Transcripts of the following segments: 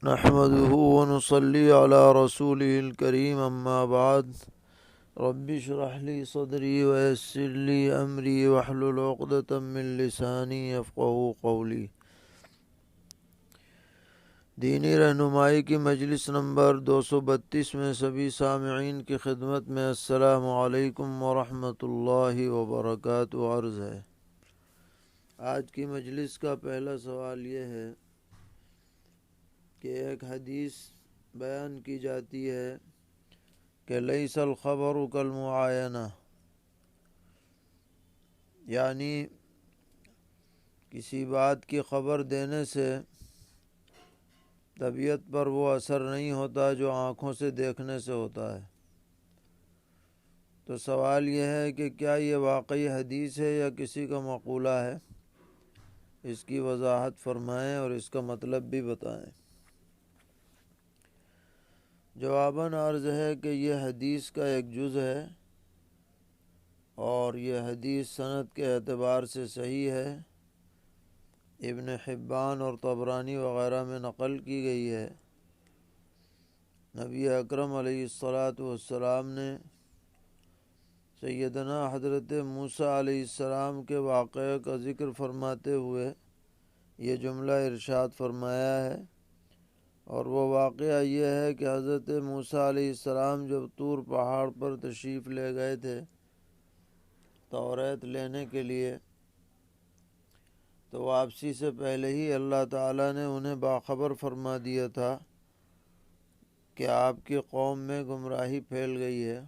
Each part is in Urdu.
نحمده ونصلي على رسوله الكريم اما بعد رب اشرح لي صدري ويسر لي امري واحلل عقدة من لساني يفقهوا قولي۔ دینی رہنمائی کی مجلس نمبر 232 میں سبھی سامعین کی خدمت میں السلام علیکم ورحمۃ اللہ وبرکاتہ عرض ہے۔ آج کی مجلس کا پہلا سوال یہ ہے کہ ایک حدیث بیان کی جاتی ہے کہ لیس الخبر کالمعاینہ، یعنی کسی بات کی خبر دینے سے طبیعت پر وہ اثر نہیں ہوتا جو آنکھوں سے دیکھنے سے ہوتا ہے۔ تو سوال یہ ہے کہ کیا یہ واقعی حدیث ہے یا کسی کا مقولہ ہے؟ اس کی وضاحت فرمائیں اور اس کا مطلب بھی بتائیں۔ جواباً عرض ہے کہ یہ حدیث کا ایک جز ہے اور یہ حدیث سند کے اعتبار سے صحیح ہے، ابن حبان اور طبرانی وغیرہ میں نقل کی گئی ہے۔ نبی اکرم علیہ الصلاۃ نے سیدنا حضرت موسیٰ علیہ السلام کے واقعے کا ذکر فرماتے ہوئے یہ جملہ ارشاد فرمایا ہے، اور وہ واقعہ یہ ہے کہ حضرت موسیٰ علیہ السلام جب طور پہاڑ پر تشریف لے گئے تھے توریت لینے کے لیے، تو واپسی سے پہلے ہی اللہ تعالیٰ نے انہیں باخبر فرما دیا تھا کہ آپ کی قوم میں گمراہی پھیل گئی ہے۔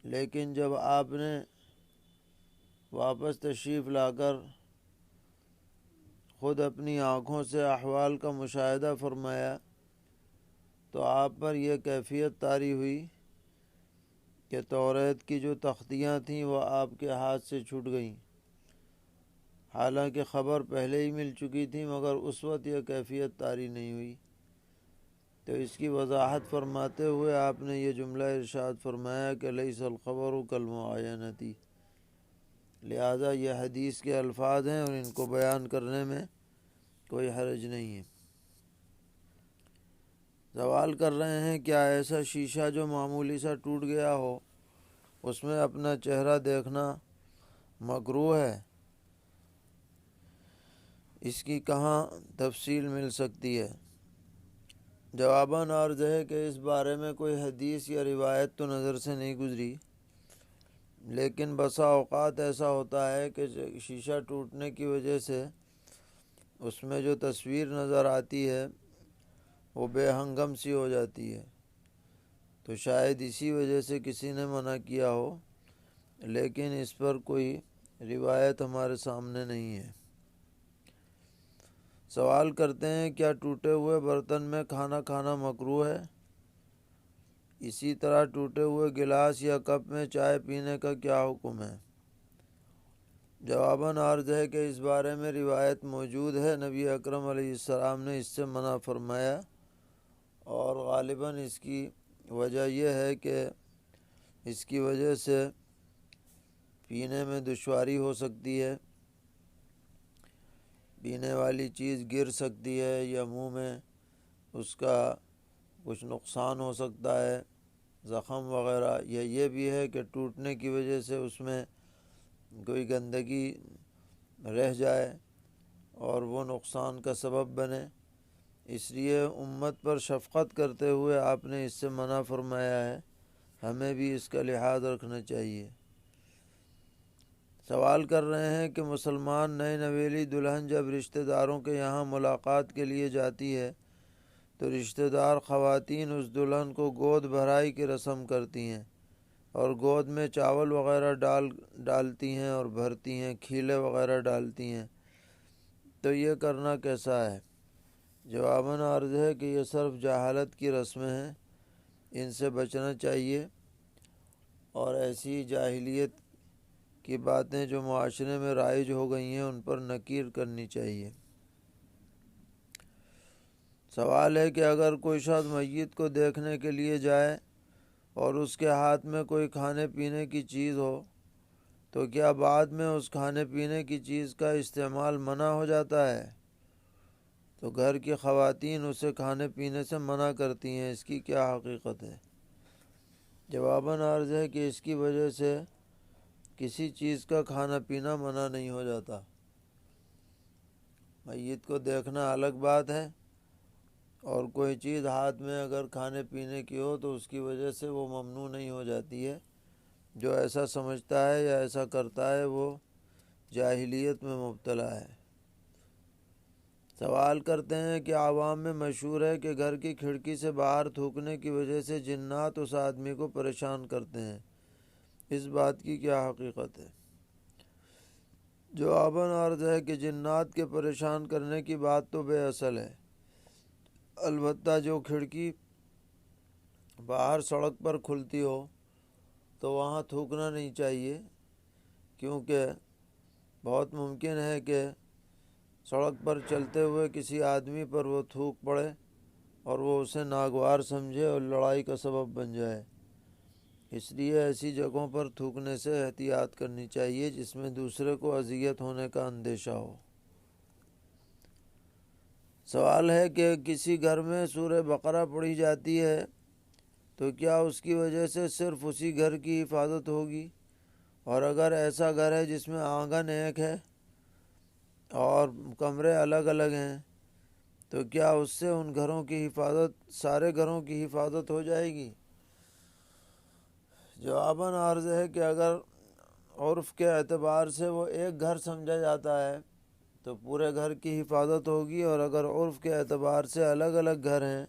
لیکن جب آپ نے واپس تشریف لا کر خود اپنی آنکھوں سے احوال کا مشاہدہ فرمایا تو آپ پر یہ کیفیت طاری ہوئی کہ توریت کی جو تختیاں تھیں وہ آپ کے ہاتھ سے چھوٹ گئیں۔ حالانکہ خبر پہلے ہی مل چکی تھی مگر اس وقت یہ کیفیت طاری نہیں ہوئی۔ تو اس کی وضاحت فرماتے ہوئے آپ نے یہ جملہ ارشاد فرمایا کہ لیس الخبر کالمعاینۃ، لہذا یہ حدیث کے الفاظ ہیں اور ان کو بیان کرنے میں کوئی حرج نہیں ہے۔ سوال کر رہے ہیں کیا ایسا شیشہ جو معمولی سا ٹوٹ گیا ہو اس میں اپنا چہرہ دیکھنا مکروہ ہے؟ اس کی کہاں تفصیل مل سکتی ہے؟ جواباً عرض ہے کہ اس بارے میں کوئی حدیث یا روایت تو نظر سے نہیں گزری، لیکن بسا اوقات ایسا ہوتا ہے کہ شیشہ ٹوٹنے کی وجہ سے اس میں جو تصویر نظر آتی ہے وہ بے ہنگم سی ہو جاتی ہے، تو شاید اسی وجہ سے کسی نے منع کیا ہو، لیکن اس پر کوئی روایت ہمارے سامنے نہیں ہے۔ سوال کرتے ہیں کیا ٹوٹے ہوئے برتن میں کھانا کھانا مکروہ ہے؟ اسی طرح ٹوٹے ہوئے گلاس یا کپ میں چائے پینے کا کیا حکم ہے؟ جواباً عرض ہے کہ اس بارے میں روایت موجود ہے، نبی اکرم علیہ السلام نے اس سے منع فرمایا، اور غالباً اس کی وجہ یہ ہے کہ اس کی وجہ سے پینے میں دشواری ہو سکتی ہے، پینے والی چیز گر سکتی ہے یا منہ میں اس کا کچھ نقصان ہو سکتا ہے، زخم وغیرہ، یا یہ بھی ہے کہ ٹوٹنے کی وجہ سے اس میں کوئی گندگی رہ جائے اور وہ نقصان کا سبب بنے۔ اس لیے امت پر شفقت کرتے ہوئے آپ نے اس سے منع فرمایا ہے، ہمیں بھی اس کا لحاظ رکھنا چاہیے۔ سوال کر رہے ہیں کہ مسلمان نئے نویلی دلہن جب رشتہ داروں کے یہاں ملاقات کے لیے جاتی ہے تو رشتہ دار خواتین اس دلہن کو گود بھرائی کی رسم کرتی ہیں اور گود میں چاول وغیرہ ڈالتی ہیں اور بھرتی ہیں، کھیلے وغیرہ ڈالتی ہیں، تو یہ کرنا کیسا ہے؟ جواباً عرض ہے کہ یہ صرف جہالت کی رسمیں ہیں، ان سے بچنا چاہیے، اور ایسی جاہلیت کی باتیں جو معاشرے میں رائج ہو گئی ہیں ان پر نکیر کرنی چاہیے۔ سوال ہے کہ اگر کوئی شخص میت کو دیکھنے کے لیے جائے اور اس کے ہاتھ میں کوئی کھانے پینے کی چیز ہو تو کیا بعد میں اس کھانے پینے کی چیز کا استعمال منع ہو جاتا ہے؟ تو گھر کی خواتین اسے کھانے پینے سے منع کرتی ہیں، اس کی کیا حقیقت ہے؟ جواباً عرض ہے کہ اس کی وجہ سے کسی چیز کا کھانا پینا منع نہیں ہو جاتا۔ میت کو دیکھنا الگ بات ہے، اور کوئی چیز ہاتھ میں اگر کھانے پینے کی ہو تو اس کی وجہ سے وہ ممنوع نہیں ہو جاتی ہے۔ جو ایسا سمجھتا ہے یا ایسا کرتا ہے وہ جاہلیت میں مبتلا ہے۔ سوال کرتے ہیں کہ عوام میں مشہور ہے کہ گھر کی کھڑکی سے باہر تھوکنے کی وجہ سے جنات اس آدمی کو پریشان کرتے ہیں، اس بات کی کیا حقیقت ہے؟ جواباً عرض ہے کہ جنات کے پریشان کرنے کی بات تو بے اصل ہے، البتہ جو کھڑکی باہر سڑک پر کھلتی ہو تو وہاں تھوکنا نہیں چاہیے، کیونکہ بہت ممکن ہے کہ سڑک پر چلتے ہوئے کسی آدمی پر وہ تھوک پڑے اور وہ اسے ناگوار سمجھے اور لڑائی کا سبب بن جائے۔ اس لیے ایسی جگہوں پر تھوکنے سے احتیاط کرنی چاہیے جس میں دوسرے کو اذیت ہونے کا اندیشہ ہو۔ سوال ہے کہ کسی گھر میں سورہ بقرہ پڑھی جاتی ہے تو کیا اس کی وجہ سے صرف اسی گھر کی حفاظت ہوگی؟ اور اگر ایسا گھر ہے جس میں آنگن ایک ہے اور کمرے الگ الگ ہیں تو کیا اس سے ان گھروں کی حفاظت، سارے گھروں کی حفاظت ہو جائے گی؟ جواباً عرض ہے کہ اگر عرف کے اعتبار سے وہ ایک گھر سمجھا جاتا ہے تو پورے گھر کی حفاظت ہوگی، اور اگر عرف کے اعتبار سے الگ الگ گھر ہیں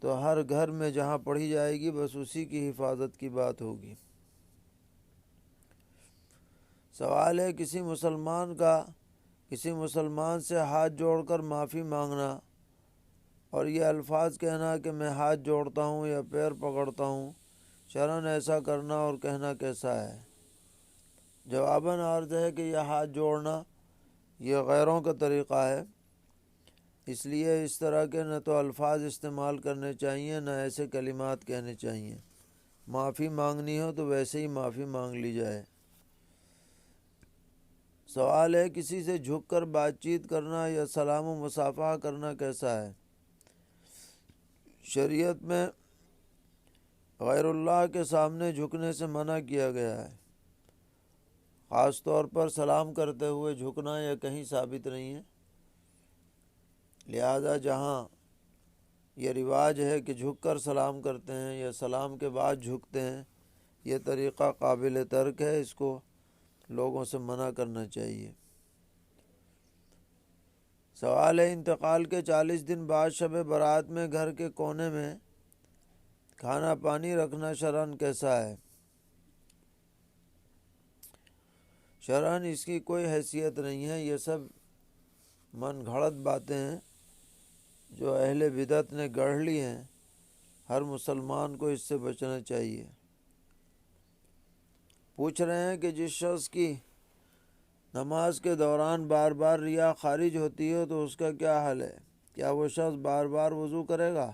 تو ہر گھر میں جہاں پڑھی جائے گی بس اسی کی حفاظت کی بات ہوگی۔ سوال ہے کسی مسلمان سے ہاتھ جوڑ کر معافی مانگنا اور یہ الفاظ کہنا کہ میں ہاتھ جوڑتا ہوں یا پیر پکڑتا ہوں، شرعاً ایسا کرنا اور کہنا کیسا ہے؟ جواباً عرض ہے کہ یہ ہاتھ جوڑنا یہ غیروں کا طریقہ ہے، اس لیے اس طرح کے نہ تو الفاظ استعمال کرنے چاہیے نہ ایسے کلمات کہنے چاہیے۔ معافی مانگنی ہو تو ویسے ہی معافی مانگ لی جائے۔ سوال ہے کسی سے جھک کر بات چیت کرنا یا سلام و مصافحہ کرنا کیسا ہے؟ شریعت میں غیر اللہ کے سامنے جھکنے سے منع کیا گیا ہے، خاص طور پر سلام کرتے ہوئے جھکنا یا کہیں ثابت نہیں ہے، لہذا جہاں یہ رواج ہے کہ جھک کر سلام کرتے ہیں یا سلام کے بعد جھکتے ہیں، یہ طریقہ قابل ترک ہے، اس کو لوگوں سے منع کرنا چاہیے۔ سوال ہے انتقال کے 40 دن بعد شب برات میں گھر کے کونے میں کھانا پانی رکھنا شرعاً کیسا ہے؟ شرعاً اس کی کوئی حیثیت نہیں ہے، یہ سب من گھڑت باتیں ہیں جو اہل بدعت نے گڑھ لی ہیں، ہر مسلمان کو اس سے بچنا چاہیے۔ پوچھ رہے ہیں کہ جس شخص کی نماز کے دوران بار بار ریا خارج ہوتی ہے تو اس کا کیا حل ہے؟ کیا وہ شخص بار بار وضو کرے گا؟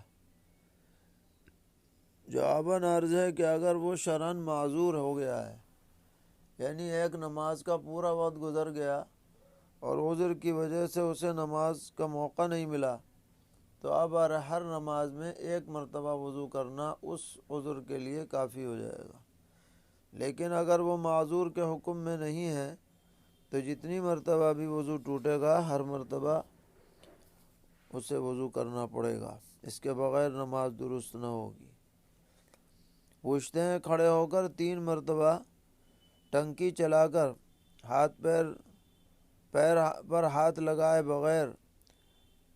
جواباً عرض ہے کہ اگر وہ شرعاً معذور ہو گیا ہے، یعنی ایک نماز کا پورا وقت گزر گیا اور عذر کی وجہ سے اسے نماز کا موقع نہیں ملا، تو اب ہر نماز میں ایک مرتبہ وضو کرنا اس عذر کے لیے کافی ہو جائے گا۔ لیکن اگر وہ معذور کے حکم میں نہیں ہے تو جتنی مرتبہ بھی وضو ٹوٹے گا ہر مرتبہ اسے وضو کرنا پڑے گا، اس کے بغیر نماز درست نہ ہوگی۔ پوچھتے ہیں کھڑے ہو کر 3 مرتبہ ٹنکی چلا کر پیر پر ہاتھ لگائے بغیر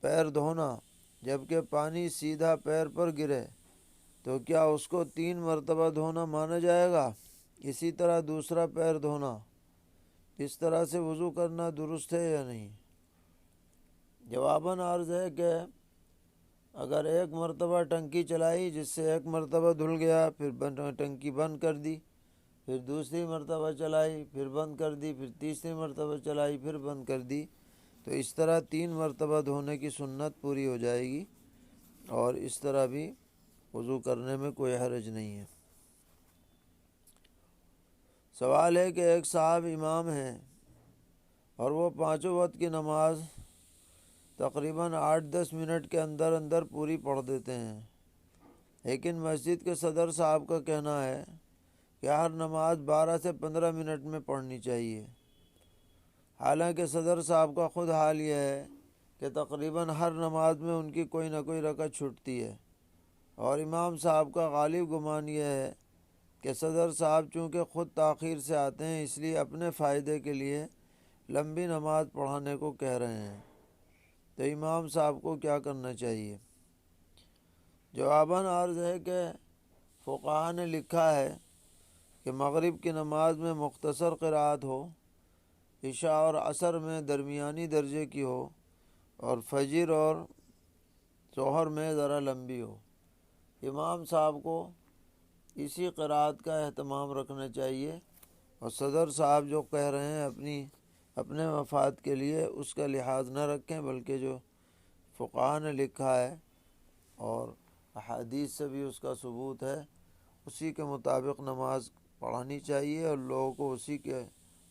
پیر دھونا جبکہ پانی سیدھا پیر پر گرے تو کیا اس کو 3 مرتبہ دھونا مانا جائے گا؟ اسی طرح دوسرا پیر دھونا، اس طرح سے وضو کرنا درست ہے یا نہیں؟ جواباً عرض ہے کہ اگر ایک مرتبہ ٹنکی چلائی جس سے ایک مرتبہ دھل گیا، پھر ٹنکی بند کر دی، پھر دوسری مرتبہ چلائی پھر بند کر دی، پھر تیسری مرتبہ چلائی پھر بند کر دی، تو اس طرح 3 مرتبہ دھونے کی سنت پوری ہو جائے گی، اور اس طرح بھی وضو کرنے میں کوئی حرج نہیں ہے۔ سوال ہے کہ ایک صاحب امام ہیں اور وہ 5 وقت کی نماز تقریباً 8-10 منٹ کے اندر اندر پوری پڑھ دیتے ہیں، لیکن مسجد کے صدر صاحب کا کہنا ہے کہ ہر نماز 12 سے 15 منٹ میں پڑھنی چاہیے۔ حالانکہ صدر صاحب کا خود حال یہ ہے کہ تقریباً ہر نماز میں ان کی کوئی نہ کوئی رکعت چھوٹتی ہے، اور امام صاحب کا غالب گمان یہ ہے کہ صدر صاحب چونکہ خود تاخیر سے آتے ہیں، اس لیے اپنے فائدے کے لیے لمبی نماز پڑھانے کو کہہ رہے ہیں، تو امام صاحب کو کیا کرنا چاہیے؟ جواباً عرض ہے کہ فقہاء نے لکھا ہے کہ مغرب کی نماز میں مختصر قرأت ہو، عشاء اور عصر میں درمیانی درجے کی ہو، اور فجر اور ظہر میں ذرا لمبی ہو۔ امام صاحب کو اسی قرأت کا اہتمام رکھنا چاہیے، اور صدر صاحب جو کہہ رہے ہیں اپنے مفاد کے لیے اس کا لحاظ نہ رکھیں، بلکہ جو فقہاء نے لکھا ہے اور احادیث سے بھی اس کا ثبوت ہے، اسی کے مطابق نماز پڑھانی چاہیے اور لوگوں کو اسی کے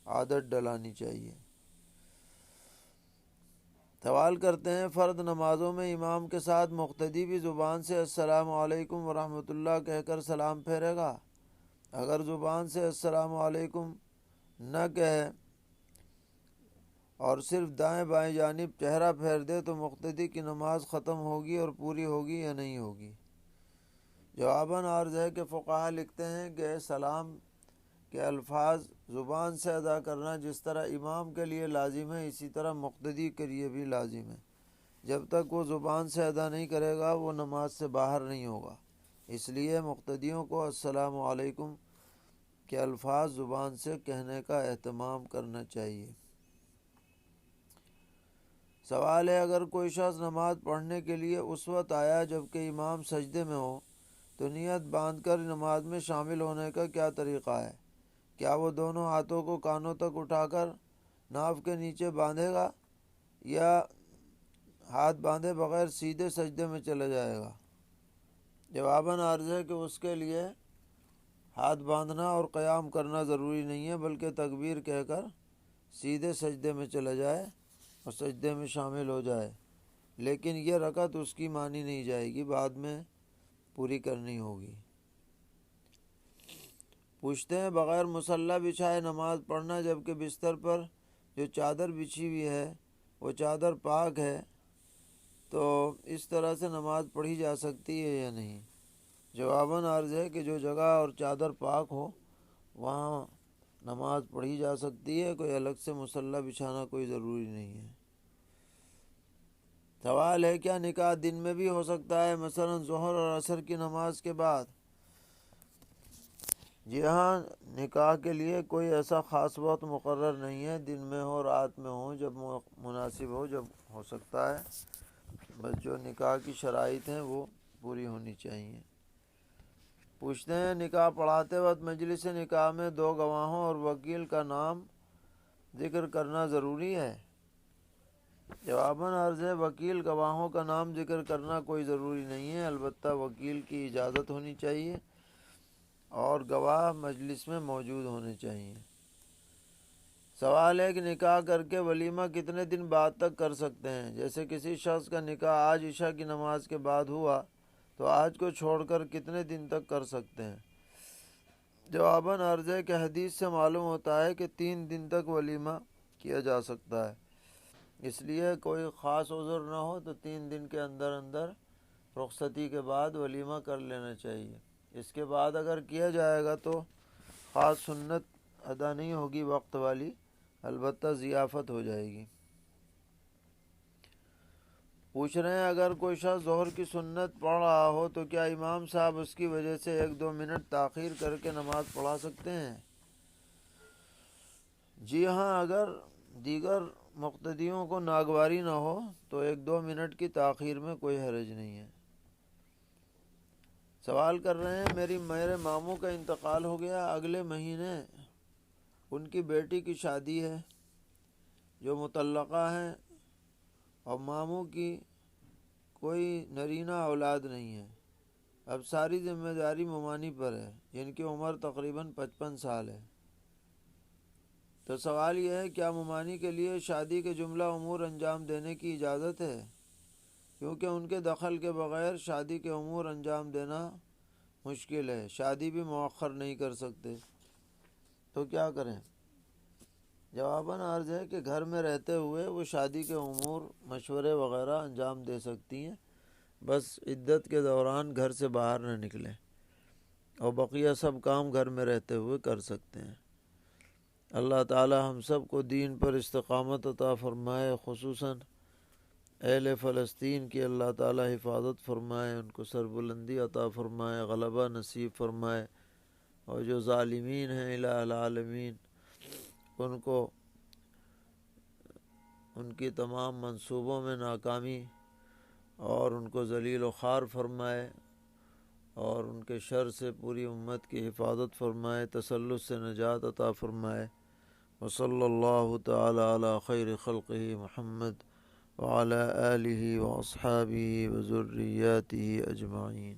عادت ڈلانی چاہیے۔ سوال کرتے ہیں، فرض نمازوں میں امام کے ساتھ مقتدی بھی زبان سے السلام علیکم ورحمۃ اللہ کہہ کر سلام پھیرے گا؟ اگر زبان سے السلام علیکم نہ کہے اور صرف دائیں بائیں جانب چہرہ پھیر دے تو مقتدی کی نماز ختم ہوگی اور پوری ہوگی یا نہیں ہوگی؟ جواباً عرض ہے کہ فقہاء لکھتے ہیں کہ سلام کے الفاظ زبان سے ادا کرنا جس طرح امام کے لیے لازم ہے، اسی طرح مقتدی کے لیے بھی لازم ہے۔ جب تک وہ زبان سے ادا نہیں کرے گا وہ نماز سے باہر نہیں ہوگا، اس لیے مقتدیوں کو السلام علیکم کے الفاظ زبان سے کہنے کا اہتمام کرنا چاہیے۔ سوال ہے، اگر کوئی شخص نماز پڑھنے کے لیے اس وقت آیا جبکہ امام سجدے میں ہو تو نیت باندھ کر نماز میں شامل ہونے کا کیا طریقہ ہے؟ کیا وہ دونوں ہاتھوں کو کانوں تک اٹھا کر ناف کے نیچے باندھے گا یا ہاتھ باندھے بغیر سیدھے سجدے میں چلا جائے گا؟ جواباً عرض ہے کہ اس کے لیے ہاتھ باندھنا اور قیام کرنا ضروری نہیں ہے، بلکہ تکبیر کہہ کر سیدھے سجدے میں چلا جائے اور سجدے میں شامل ہو جائے، لیکن یہ رکعت اس کی مانی نہیں جائے گی، بعد میں پوری کرنی ہوگی۔ پوچھتے ہیں، بغیر مصلی بچھائے نماز پڑھنا جبکہ بستر پر جو چادر بچھی ہوئی ہے وہ چادر پاک ہے، تو اس طرح سے نماز پڑھی جا سکتی ہے یا نہیں؟ جواباً عرض ہے کہ جو جگہ اور چادر پاک ہو وہاں نماز پڑھی جا سکتی ہے، کوئی الگ سے مصلی بچھانا کوئی ضروری نہیں ہے۔ سوال ہے، کیا نکاح دن میں بھی ہو سکتا ہے، مثلا ظہر اور عصر کی نماز کے بعد؟ جی ہاں، نکاح کے لیے کوئی ایسا خاص وقت مقرر نہیں ہے، دن میں ہو رات میں ہو، جب مناسب ہو جب ہو سکتا ہے، بس جو نکاح کی شرائط ہیں وہ پوری ہونی چاہیے۔ پوچھتے ہیں، نکاح پڑھاتے وقت مجلس نکاح میں 2 گواہوں اور وکیل کا نام ذکر کرنا ضروری ہے؟ جواباً عرض ہے، وکیل گواہوں کا نام ذکر کرنا کوئی ضروری نہیں ہے، البتہ وکیل کی اجازت ہونی چاہیے اور گواہ مجلس میں موجود ہونے چاہیے۔ سوال ہے کہ نکاح کر کے ولیمہ کتنے دن بعد تک کر سکتے ہیں؟ جیسے کسی شخص کا نکاح آج عشاء کی نماز کے بعد ہوا تو آج کو چھوڑ کر کتنے دن تک کر سکتے ہیں؟ جواباً عرض ہے کہ حدیث سے معلوم ہوتا ہے کہ 3 دن تک ولیمہ کیا جا سکتا ہے، اس لیے کوئی خاص عذر نہ ہو تو 3 دن کے اندر اندر رخصتی کے بعد ولیمہ کر لینا چاہیے۔ اس کے بعد اگر کیا جائے گا تو خاص سنت ادا نہیں ہوگی وقت والی، البتہ ضیافت ہو جائے گی۔ پوچھ رہے ہیں، اگر کوئی شخص ظہر کی سنت پڑھ رہا ہو تو کیا امام صاحب اس کی وجہ سے 1-2 منٹ تاخیر کر کے نماز پڑھا سکتے ہیں؟ جی ہاں، اگر دیگر مقتدیوں کو ناگواری نہ ہو تو 1-2 منٹ کی تاخیر میں کوئی حرج نہیں ہے۔ سوال کر رہے ہیں، میرے ماموں کا انتقال ہو گیا، اگلے مہینے ان کی بیٹی کی شادی ہے جو مطلقہ ہیں، اور ماموں کی کوئی نرینہ اولاد نہیں ہے، اب ساری ذمہ داری ممانی پر ہے، جن کی عمر تقریباً 55 سال ہے۔ تو سوال یہ ہے، کیا ممانی کے لیے شادی کے جملہ امور انجام دینے کی اجازت ہے؟ کیونکہ ان کے دخل کے بغیر شادی کے امور انجام دینا مشکل ہے، شادی بھی مؤخر نہیں کر سکتے، تو کیا کریں؟ جواباً عرض ہے کہ گھر میں رہتے ہوئے وہ شادی کے امور، مشورے وغیرہ انجام دے سکتی ہیں، بس عدت کے دوران گھر سے باہر نہ نکلیں، اور بقیہ سب کام گھر میں رہتے ہوئے کر سکتے ہیں۔ اللہ تعالی ہم سب کو دین پر استقامت عطا فرمائے، خصوصاً اہل فلسطین کی اللہ تعالی حفاظت فرمائے، ان کو سربلندی عطا فرمائے، غلبہ نصیب فرمائے، اور جو ظالمین ہیں الہ العالمین ان کو ان کی تمام منصوبوں میں ناکامی اور ان کو ذلیل و خوار فرمائے، اور ان کے شر سے پوری امت کی حفاظت فرمائے، تسلط سے نجات عطا فرمائے۔ وصلی اللہ تعالی علی خیر خلقہ محمد وعلی آلہ واصحابہ وذریاتہ اجمعین۔